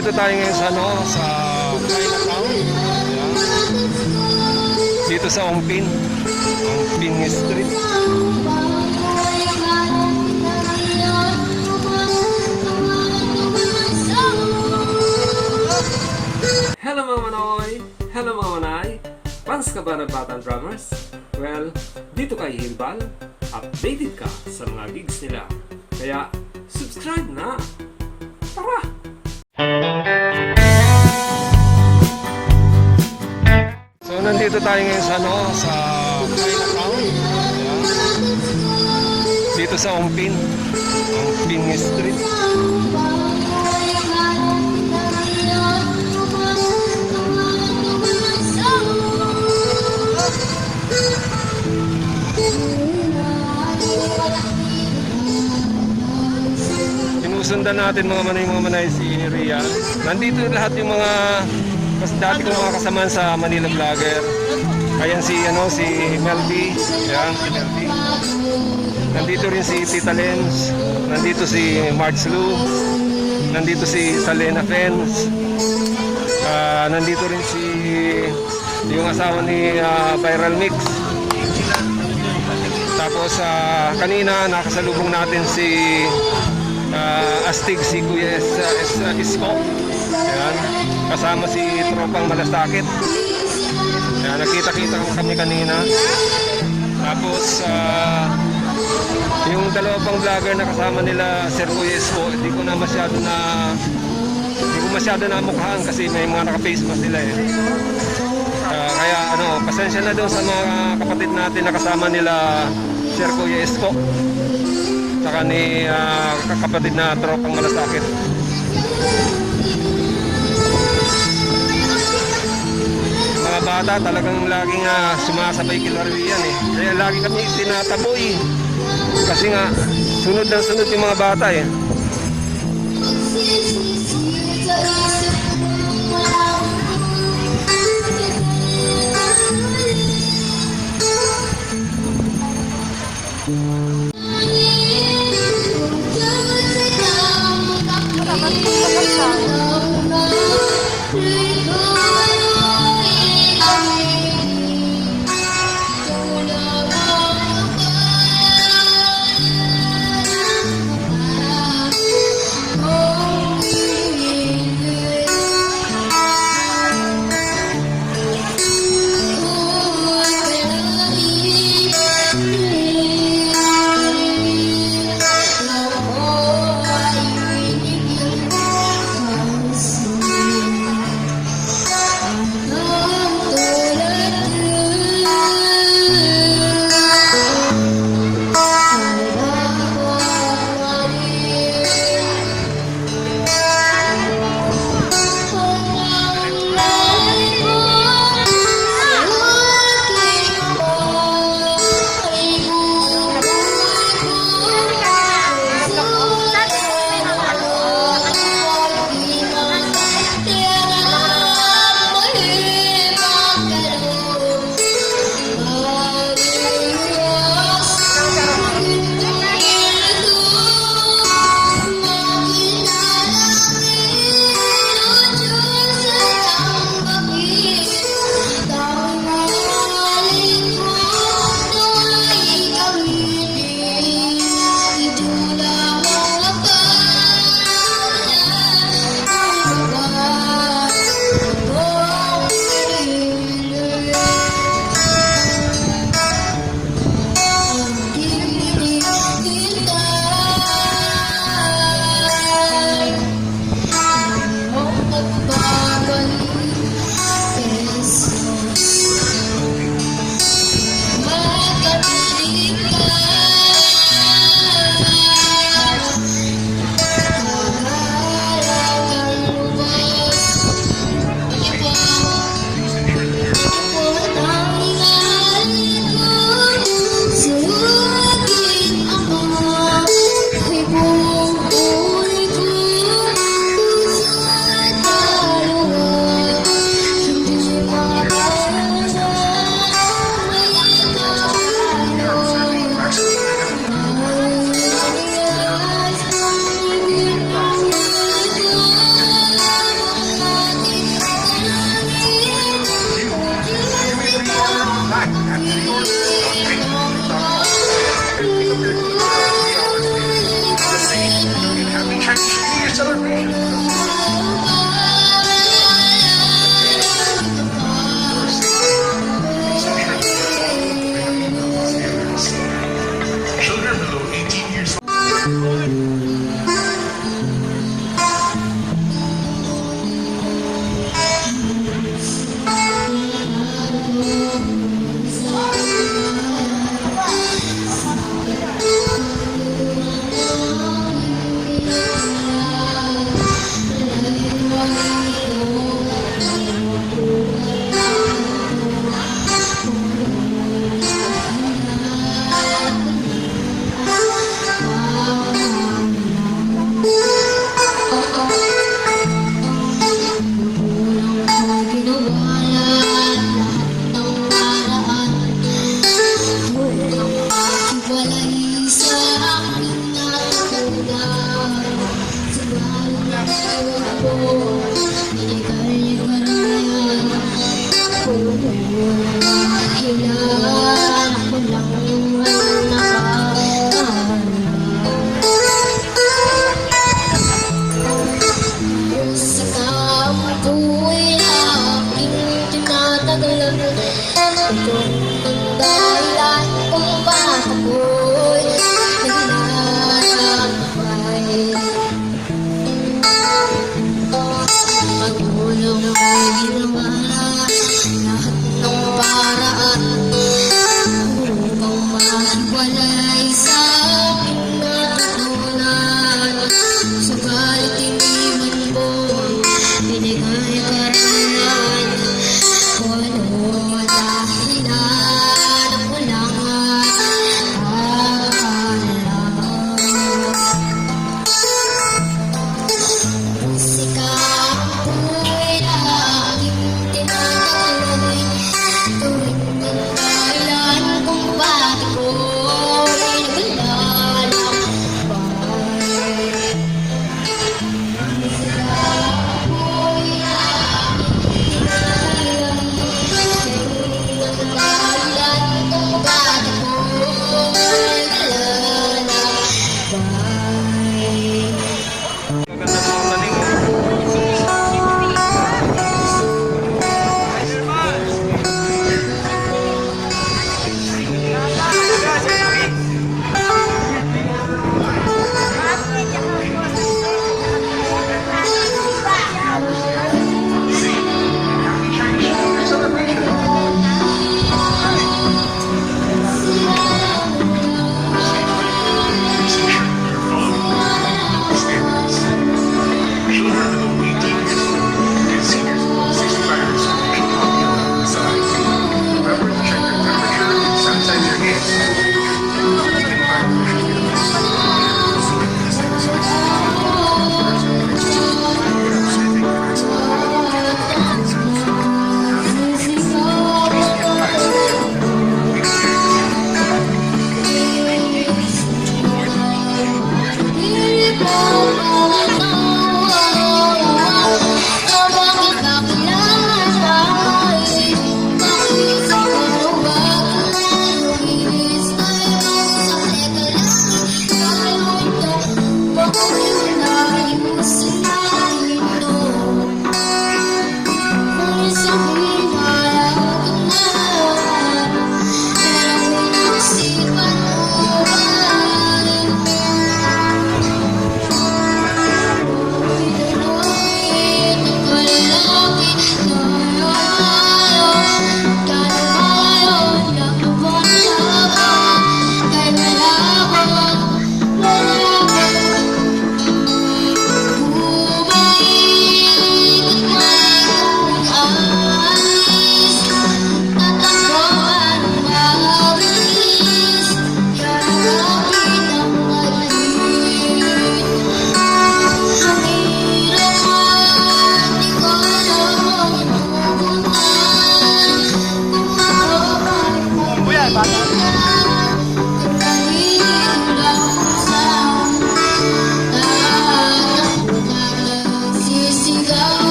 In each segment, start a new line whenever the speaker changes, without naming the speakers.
nandito tayo ngayon sa sa Chinatown. Ayan. Dito sa Ongpin Street.
Hello mga manoy! Hello mga manay! Fans ka ba ng Batang Drummers? Well, dito kay Himbal, updated ka sa mga gigs nila. Kaya, subscribe na! Tara!
So nandito tayo ngayon sa sa Chinatown. Ayan. Dito sa Ongpin Street. Sinusundan natin mga manay si Rhian. Nandito lahat yung mga dati kong mga kasamaan sa Manila Vlogger. Ayan si Melby. Ayan si Melby. Nandito rin si Tita Lens. Nandito si March Lou. Nandito si Salena Fens. Nandito rin si yung asawa ni Viral Mix. Tapos kanina nakasalubong natin si Astig, si Kuya Isko. Ayan. Kasama si Tropang Malasakit. Ayan, nakita-kita kami kanina. Tapos yung dalawa pang vlogger na kasama nila, Sir Kuya Isko, hindi ko masyado na mukhaan kasi may mga naka-face mask sila eh. Kaya pasensya na daw sa mga kapatid natin na kasama nila Sir Kuya Isko saka ni kapatid na Tropang Malasakit. Mga bata talagang laging sumasabay kila Rhian eh. Kaya lagi kami tinataboy kasi nga sunod na sunod yung mga bata eh.
Dahilan kung bakit ako'y naglalakbay.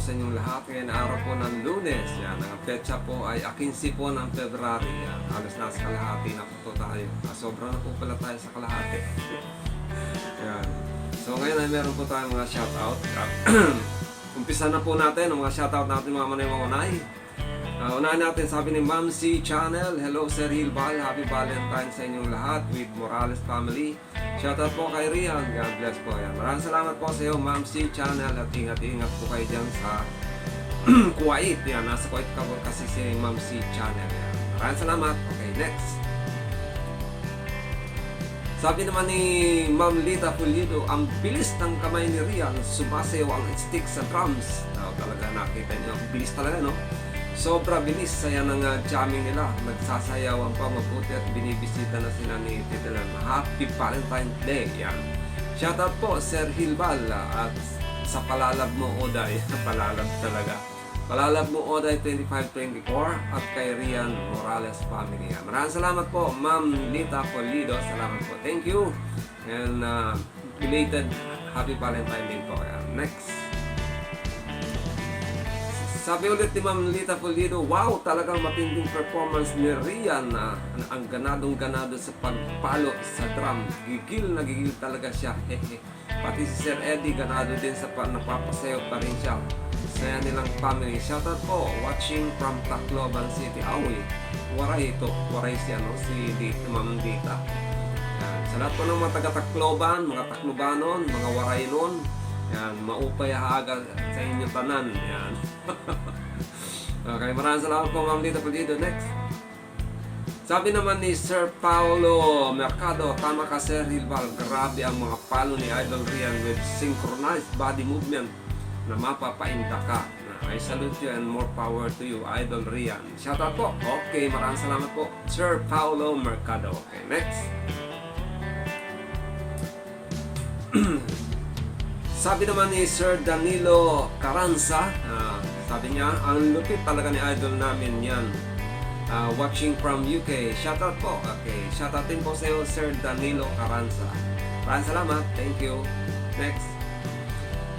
sa inyong lahat. Ngayon araw po ng Lunes. Yan, ang petsa po ay 15 po ng February. Yan, halos nasa kalahati na po tayo. Sobra na po pala tayo sa kalahati. Yan. So ngayon ay meron po tayong mga shoutout. Umpisa na po natin ang mga shoutout natin mga manay. Unahin natin, sabi ni Ma'am C. Channel, hello Sir Hilbal, happy Valentine sa inyong lahat with Morales family. Shoutout po kay Rhian, God bless po. Yan. Maraming salamat po sa iyo Ma'am C. Channel at ingat-ingat po kayo dyan sa Kuwait. Yan, nasa Kuwait ka po kasi si Ma'am C. Channel. Yan. Maraming salamat. Okay, next. Sabi naman ni Ma'am Lita Pulido, ang bilis ng kamay ni Rhian, sumasayaw ang stick sa drums. Talaga nakita niyo, bilis talaga no? Sobra bilis, saya ng jamming nila. Nagsasayawan pa mabuti at binibisita na sila ni Titilan. Happy Valentine's Day. Yan. Shoutout po, Sir Hilbal. At sa Palalab mo, Oday. Palalab talaga. Palalab mo, Oday 2524. At kay Rhian Morales family. Yan. Maraming salamat po, Ma'am Lita Polido. Salamat po. Thank you. And belated Happy Valentine's Day po. Yan. Next. Sabi ulit ni Ma'am Lita Pulido, wow, talagang matinding performance ni Rhian. Ang ganadong-ganado sa pagpalo sa drum. Gigil na gigil talaga siya. Pati si Sir Eddie, ganado din sa napapasayaw pa rin siya. Saya nilang family. Shoutout po, watching from Tacloban City. Awi, waray ito. Waray siya, no? Si Ma'am Lita. Sa lahat po ng mga taga-Tacloban, mga Taclobanon, mga waray nun, yan, maupay haga sa inyong tanan. Yan. Okay, maraming salamat po Ma'am Lita Pulido. Next. Sabi naman ni Sir Paulo Mercado, tama ka Sir Hilbal, grabe ang mga palo ni Idol Rhian with synchronized body movement na mapapainda ka. I salute you and more power to you, Idol Rhian. Shoutout po. Okay, maraming salamat po Sir Paulo Mercado. Okay, next. Sabi naman ni Sir Danilo Caranza, sabi niya, ang lupit talaga ni idol namin yan. Watching from UK. Shoutout po. Okay, shoutout din po sa iyo, Sir Danilo Caranza. Maraming salamat. Thank you. Next.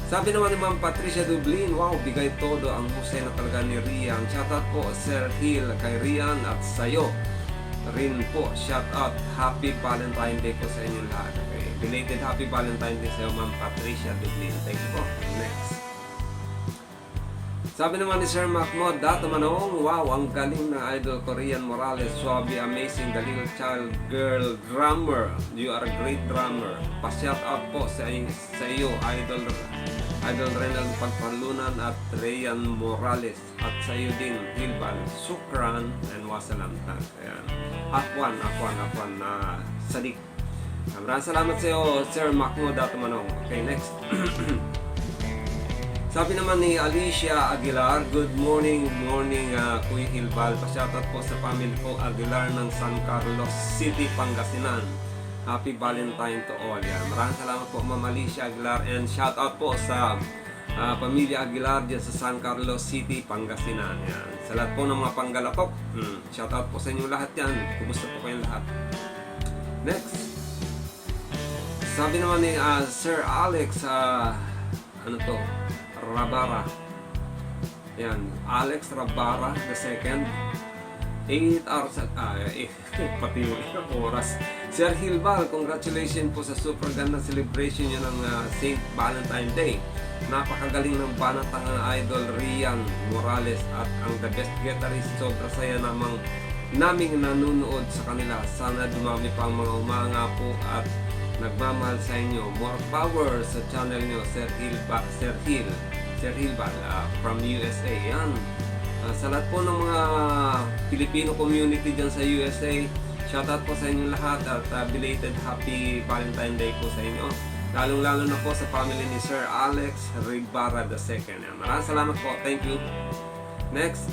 Sabi naman ni Ma'am Patricia Dublin, wow, bigay todo ang husay na talaga ni Rhian. Shoutout po, Sir Hill, kay Rhian at sa iyo rin po. Shoutout. Happy Valentine's Day po sa inyong lahat. Okay. Belated Happy Valentine's Day sa iyo, Ma'am Patricia Dublin. Thank you po. Next. Sabi naman ni Sir Mahmoud Dato Manong, wow, ang galing na idol Korean Morales. Swabe, amazing, the little child girl drummer. You are a great drummer. Pa-shout out po sa iyo, Idol Renal Pagpalunan at Rhian Morales. At sa iyo din, Hilbal, Sukran, and Wasalamtan. Ayan. Akwan na sadik. Maraming salamat sa iyo, Sir Mahmoud Dato Manong. Okay, next. Sabi naman ni Alicia Aguilar, good morning, Kuya Hilbal. Pa-shoutout po sa family po Aguilar ng San Carlos City, Pangasinan. Happy Valentine to all. Yan. Maraming salamat po Ma'am Alicia Aguilar and shoutout po sa pamilya Aguilar dyan sa San Carlos City, Pangasinan. Yan. Sa lahat po ng mga Panggalatok, shoutout po sa inyo lahat yan. Kumusta po kayong lahat? Next. Sabi naman ni Sir Alex, Rabara. Yan, Alex Rabara the second. 8 hours pati yung oras. Sir Hilbal, congratulations po sa super ganda celebration nyo ng St. Valentine's Day. Napakagaling ng banatang idol Rhian Morales at ang the best guitarist. Sobra saya naming nanonood sa kanila. Sana dumami pa ang mga umanga po at nagmamahal sa inyo. More power sa channel nyo, Sir Hilbal from USA. Yan. Sa lahat po ng mga Filipino community dyan sa USA, shoutout po sa inyo lahat at belated Happy Valentine's Day po sa inyo. Lalong-lalo na po sa family ni Sir Alex Ribara II. Maraming salamat po. Thank you. Next.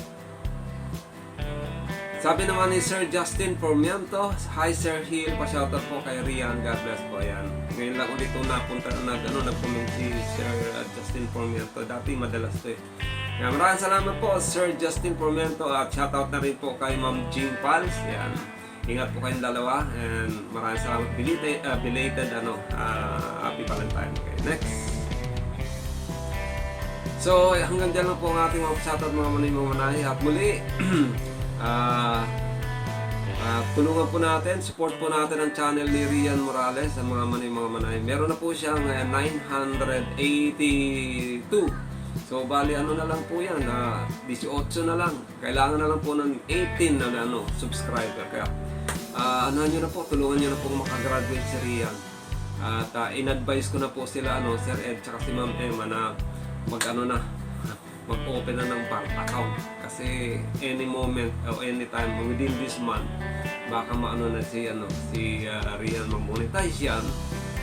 Sabi naman ni Sir Justin Formiento, hi Sir Hill, pa-shoutout po kay Rhian, God bless po. Ayan. Ngayon lang ulit ito napunta nag-comment si Sir Justin Formiento. Dati madalas ito eh. Ayan, maraming salamat po Sir Justin Formiento at shoutout na rin po kay Ma'am Jean Pals. Ayan. Ingat po kayong dalawa and maraming salamat. Belated Happy Valentine. Okay, next. So hanggang dyan lang po ang ating mga shoutout mga manay. At muli, tulungan po natin, support po natin ang channel ni Rhian Morales, ang mga manay. Meron na po siyang 982. So bali ano na lang po yan, 18 na lang. Kailangan na lang po ng 18 na subscriber. Kaya ano nyo na po, tulungan nyo na po makagraduate si Rhian. At in-advise ko na po sila, Sir Ed tsaka si Ma'am Emma na mag-open na ng bank account. Kasi any moment o anytime within this month, baka na si Rhian ma-monetize yan.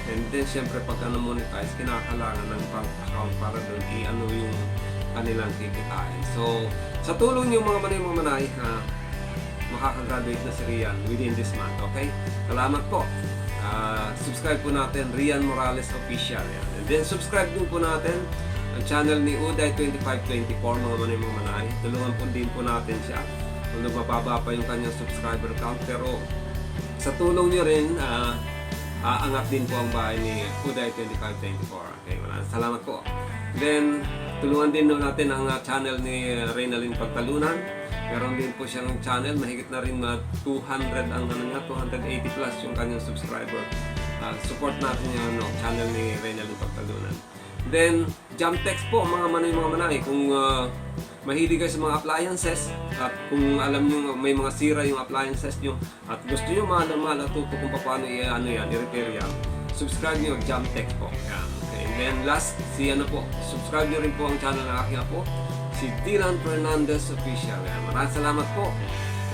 And then syempre pag monetize, kinakailangan ng bank account para doon yung kanilang kikitain. So sa tulong niyo mga manay, makakagraduate na si Rhian within this month. Okay? Salamat po. Subscribe po natin Rhian Morales Official. Yan. And then subscribe din po natin ang channel ni Uday2524 mga manay. Tulungan po din po natin siya. Kung mababa pa yung kanyang subscriber count, pero sa tulong niyo rin, aangat din po ang bahay ni Uday2524. Okay, maraming salamat po. Then, tulungan din natin ang channel ni Reynalyn Pagtalunan. Meron din po siyang channel, mahigit na rin 280 plus yung kanyang subscriber. Support natin yung channel ni Reynalyn Pagtalunan. Then, jump text po mga manay. Kung mahilig kayo sa mga appliances at kung alam nyo may mga sira yung appliances nyo at gusto nyo matuto kung paano i-repair yan, subscribe nyo, jump text po. Yan. Okay. And then last, subscribe nyo rin po ang channel ng aking apo, si Dylan Fernandez Official. Yan. Maraming salamat po.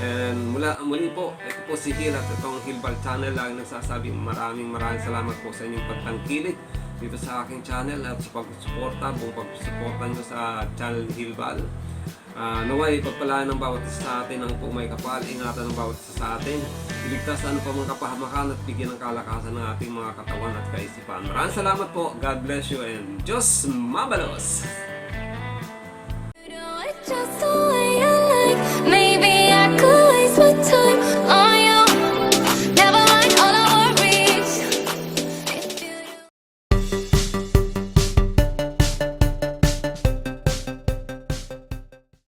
And muli po, ito po si Hil at itong Hilbal Channel. Lagi nagsasabi maraming salamat po sa inyong pagtangkilik dito sa aking channel at sa pagsuporta, buong pagsuporta nyo sa channel ni Hilbal. Naway, pagpalaan ng bawat isa sa atin ang po may kapal, ingatan ng bawat isa sa atin, iligtas ano pa mga kapahamakan at bigyan ng kalakasan ng ating mga katawan at kaisipan. Maraming salamat po, God bless you, and Diyos mabalos!
Just